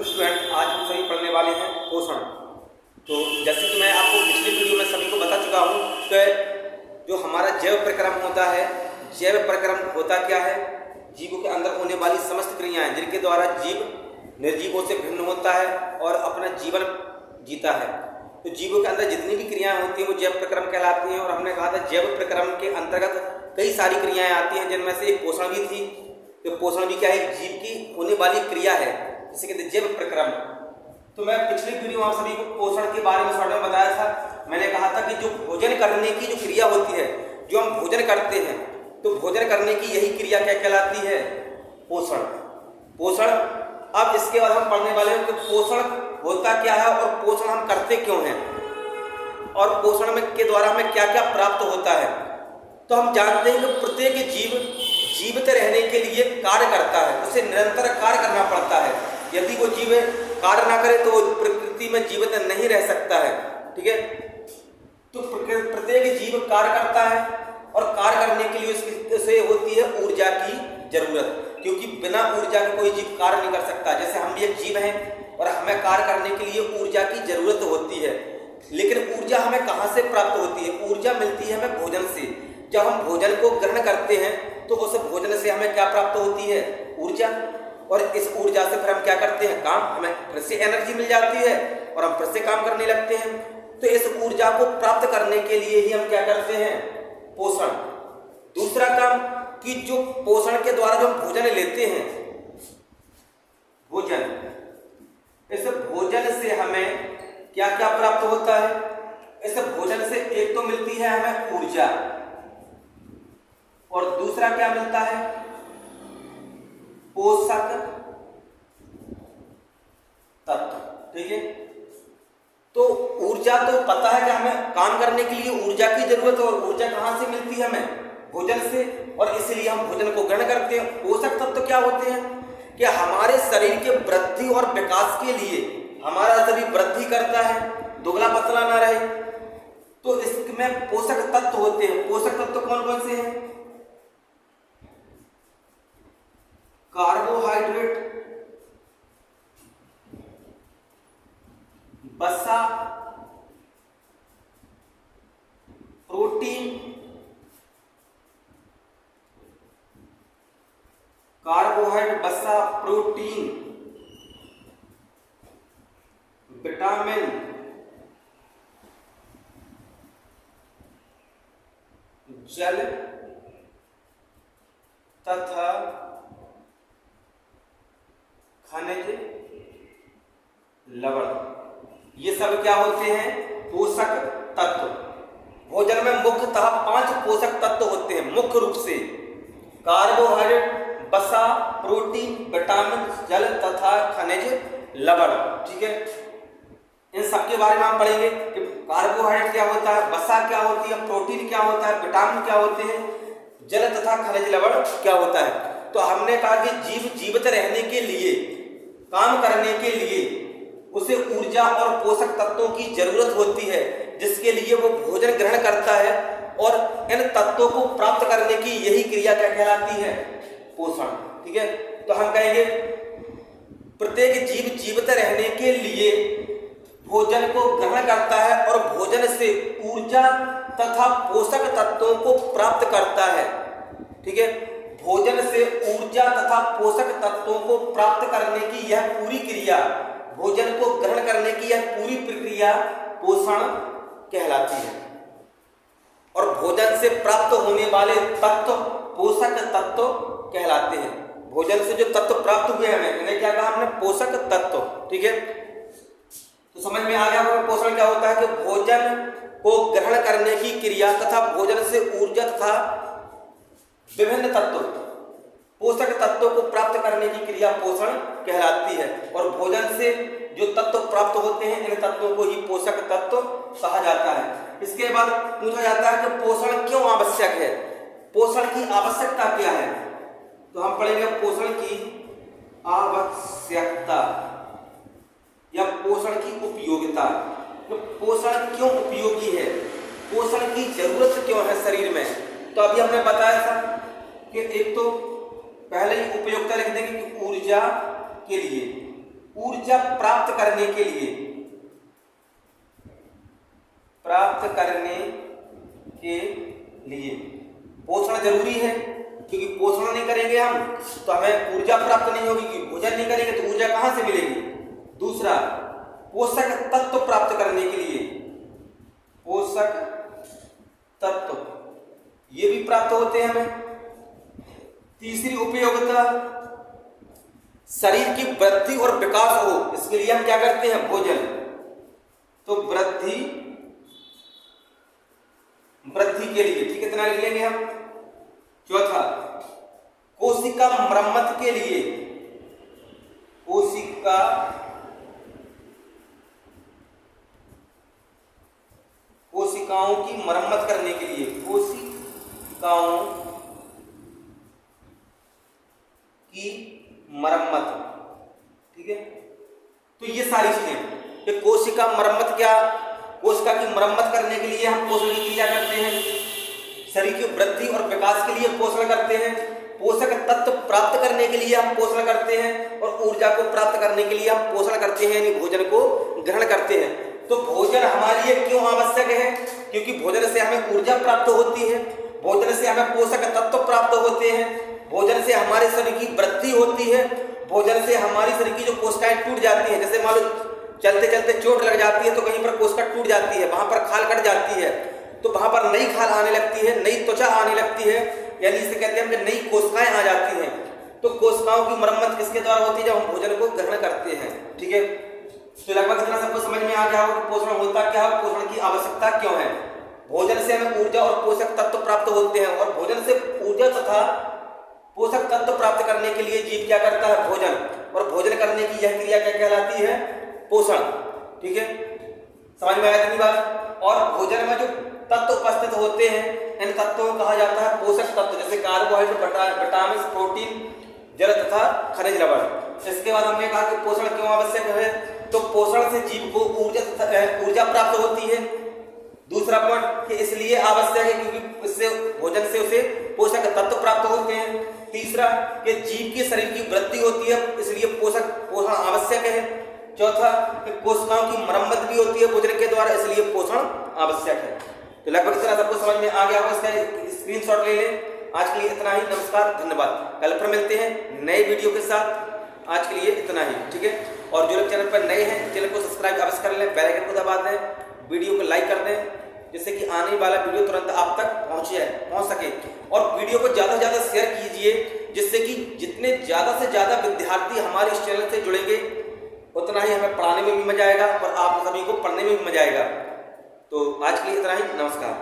Student, आज हम सभी पढ़ने वाले हैं पोषण। तो जैसे कि मैं आपको पिछली वीडियो में सभी को बता चुका हूँ कि जो हमारा जैव प्रक्रम होता है, जैव प्रक्रम होता क्या है? जीवों के अंदर होने वाली समस्त क्रियाएं जिनके द्वारा जीव निर्जीवों से भिन्न होता है और अपना जीवन जीता है। तो जीवों के अंदर जितनी भी क्रियाएं होती हैं वो जैव प्रक्रम कहलाती हैं। और हमने कहा था जैव प्रक्रम के अंतर्गत कई सारी क्रियाएं आती हैं, जिनमें से एक पोषण भी थी। तो पोषण भी क्या है? जीव की होने वाली क्रिया है, जिसे कहते हैं जैव प्रक्रम। तो मैं पिछली वीडियो में आप सभी को पोषण के बारे में शॉर्ट में बताया था। मैंने कहा था कि जो भोजन करने की जो क्रिया होती है, जो हम भोजन करते हैं, तो भोजन करने की यही क्रिया क्या कहलाती है? पोषण। पोषण। अब इसके बाद हम पढ़ने वाले हैं कि पोषण होता क्या है और पोषण हम करते क्यों हैं, और पोषण में के द्वारा हमें क्या क्या प्राप्त होता है। तो हम जानते हैं कि प्रत्येक जीव जीवित रहने के लिए कार्य करता है, उसे निरंतर कार्य करना पड़ता है। यदि वो जीव कार्य ना करे तो वो प्रकृति में जीवित नहीं रह सकता है। ठीक है, तो प्रत्येक जीव कार्य करता है और कार्य करने के लिए उसे होती है ऊर्जा की जरूरत, क्योंकि बिना ऊर्जा के कोई जीव कार्य नहीं कर सकता। जैसे हम भी एक जीव हैं और हमें कार्य करने के लिए ऊर्जा की जरूरत होती है, लेकिन ऊर्जा हमें कहाँ से प्राप्त होती है? ऊर्जा मिलती है हमें भोजन से। जब हम भोजन को ग्रहण करते हैं तो उस भोजन से हमें क्या प्राप्त होती है? ऊर्जा। और इस ऊर्जा से फिर हम क्या करते हैं? काम। हमें फिर से एनर्जी मिल जाती है और हम फिर से काम करने लगते हैं। तो इस ऊर्जा को प्राप्त करने के लिए ही हम क्या करते हैं? पोषण। दूसरा काम कि जो पोषण के द्वारा जो हम भोजन लेते हैं, भोजन, इस भोजन से हमें क्या क्या प्राप्त होता है? इस भोजन से एक तो मिलती है हमें ऊर्जा, और दूसरा क्या मिलता है? पोषक तत्व। ठीक है, तो ऊर्जा तो पता है कि हमें काम करने के लिए ऊर्जा की जरूरत है, और ऊर्जा कहां से मिलती है? हमें भोजन से, और इसलिए हम भोजन को ग्रहण करते हैं। पोषक तत्व क्या होते हैं? कि हमारे शरीर के वृद्धि और विकास के लिए हमारा शरीर वृद्धि करता है, दुबला पतला ना रहे, तो इसमें पोषक तत्व होते हैं। पोषक तत्व कौन कौन से हैं? कार्बोहाइड्रेट, वसा, प्रोटीन, कार्बोहाइड्रेट, वसा, प्रोटीन, विटामिन, जल तथा खनिज लवण, ये सब क्या होते हैं? पोषक तत्व। भोजन में मुख्यतः 5 पोषक तत्व होते हैं मुख्य रूप से: कार्बोहाइड्रेट, वसा, प्रोटीन, विटामिन, जल तथा खनिज लवण। ठीक है, इन सब के बारे में हम पढ़ेंगे कि कार्बोहाइड्रेट क्या होता है, वसा क्या होती है, प्रोटीन क्या होता है, विटामिन क्या होते हैं, जल तथा खनिज लवण क्या होता है। तो हमने कहा कि जीव जीवित रहने के लिए, काम करने के लिए उसे ऊर्जा और पोषक तत्वों की जरूरत होती है, जिसके लिए वो भोजन ग्रहण करता है, और इन तत्वों को प्राप्त करने की यही क्रिया क्या कहलाती है? पोषण। ठीक है, तो हम कहेंगे प्रत्येक जीव जीवित रहने के लिए भोजन को ग्रहण करता है और भोजन से ऊर्जा तथा पोषक तत्वों को प्राप्त करता है। ठीक है, भोजन से ऊर्जा तथा पोषक तत्वों को प्राप्त करने की यह पूरी क्रिया, भोजन को ग्रहण करने की यह पूरी प्रक्रिया पोषण कहलाती है। और भोजन से प्राप्त होने वाले तत्व पोषक तत्व कहलाते हैं। भोजन से जो तत्व प्राप्त हुए हमें, इन्हें क्या कहा हमने? पोषक तत्व। ठीक है, तो समझ में आ गया होगा पोषण क्या होता है? कि भोजन को ग्रहण करने की क्रिया तथा भोजन से ऊर्जा तथा विभिन्न तत्व, पोषक तत्वों को प्राप्त करने की क्रिया पोषण कहलाती है। और भोजन से जो तत्व प्राप्त होते हैं, इन तत्वों को ही पोषक तत्व कहा जाता है। इसके बाद पूछा जाता है कि पोषण क्यों आवश्यक है? पोषण की आवश्यकता क्या है? तो हम पढ़ेंगे पोषण की आवश्यकता या पोषण की उपयोगिता। तो पोषण क्यों उपयोगी है? पोषण की जरूरत क्यों है शरीर में? तो अभी हमने बताया था कि एक तो पहले ही उपयोगिता लिख देंगे कि ऊर्जा के लिए, ऊर्जा प्राप्त करने के लिए पोषण जरूरी है, क्योंकि पोषण नहीं करेंगे हम तो हमें ऊर्जा प्राप्त नहीं होगी, क्योंकि भोजन नहीं करेंगे तो ऊर्जा कहाँ से मिलेगी। दूसरा, पोषक तत्व प्राप्त करने के लिए, पोषक तत्व ये भी प्राप्त होते हैं हमें। तीसरी उपयोगिता, शरीर की वृद्धि और विकास हो, इसके लिए हम क्या करते हैं, भोजन। तो वृद्धि के लिए, ठीक है, इतना लिख लेंगे हम। चौथा, कोशिका मरम्मत के लिए, कोशिकाओं की मरम्मत करने के लिए, कोशिकाओं की मरम्मत, ठीक है। तो ये सारी चीजें, ये कोशिका मरम्मत, क्या कोशिका की मरम्मत करने के लिए हम पोषण की क्रिया करते हैं, शरीर की वृद्धि और विकास के लिए पोषण करते हैं, पोषक तत्व प्राप्त करने के लिए हम पोषण करते हैं, और ऊर्जा को प्राप्त करने के लिए हम पोषण करते हैं, यानी भोजन को ग्रहण करते हैं। तो भोजन हमारे लिए क्यों आवश्यक है, क्योंकि भोजन से हमें ऊर्जा प्राप्त होती है, भोजन से हमें पोषक तत्व प्राप्त होते हैं, भोजन से हमारे शरीर की वृद्धि होती है, भोजन से हमारी शरीर की जो कोशिकाएं टूट जाती हैं, जैसे मान लो चलते चलते चोट लग जाती है तो कहीं पर कोशिका टूट जाती है, वहां पर खाल कट जाती है, तो वहां पर नई खाल आने लगती है, नई त्वचा आने लगती है, यानी इसे कहते हैं कि नई कोशिकाएं आ जाती हैं। तो कोशिकाओं की मरम्मत किसके द्वारा होती है, जब हम भोजन को ग्रहण करते हैं, ठीक है। तो लगभग इतना सबको समझ में आ गया होगा कि पोषण होता क्या है, पोषण की आवश्यकता क्यों है। भोजन से हमें ऊर्जा और पोषक तत्व प्राप्त होते हैं, और भोजन से ऊर्जा तथा पोषक तत्व प्राप्त करने के लिए जीव क्या करता है, भोजन, और भोजन करने की यह क्रिया क्या कहलाती है, पोषण, ठीक है। समझ में आया इतनी बात। और भोजन में जो तत्व उपस्थित होते हैं इन तत्वों को कहा जाता है पोषक तत्व, जैसे कार्बोहाइड्रेट, विटामिन, प्रोटीन, जल तथा खनिज लवण। इसके बाद हमने कहा कि पोषण क्यों आवश्यक है, तो पोषण से जीव को ऊर्जा प्राप्त होती है। दूसरा पॉइंट कि इसलिए आवश्यक है क्योंकि इससे भोजन से उसे पोषक तत्व प्राप्त होते हैं। तीसरा कि जीव के शरीर की वृद्धि होती है, इसलिए पोषण आवश्यक है। चौथा कि कोशिकाओं की मरम्मत भी होती है भोजन के द्वारा, इसलिए पोषण आवश्यक है। तो लगभग इतना सबको समझ में आ गया होगा, इसका स्क्रीनशॉट ले लें। आज के लिए इतना ही, नमस्कार, धन्यवाद। कल फिर मिलते हैं नए वीडियो के साथ। आज के लिए इतना ही, ठीक है। और जो लोग चैनल पर नए हैं, चैनल को सब्सक्राइब अवश्य कर लें, बेल आइकन को दबा दें, वीडियो को लाइक कर दें, जिससे कि आने वाला वीडियो तुरंत आप तक पहुंच सके। और वीडियो को ज़्यादा से ज़्यादा शेयर कीजिए, जिससे कि जितने ज़्यादा से ज़्यादा विद्यार्थी हमारे इस चैनल से जुड़ेंगे, उतना ही हमें पढ़ाने में भी मजा आएगा और आप सभी को पढ़ने में भी मजा आएगा। तो आज के लिए इतना ही, नमस्कार।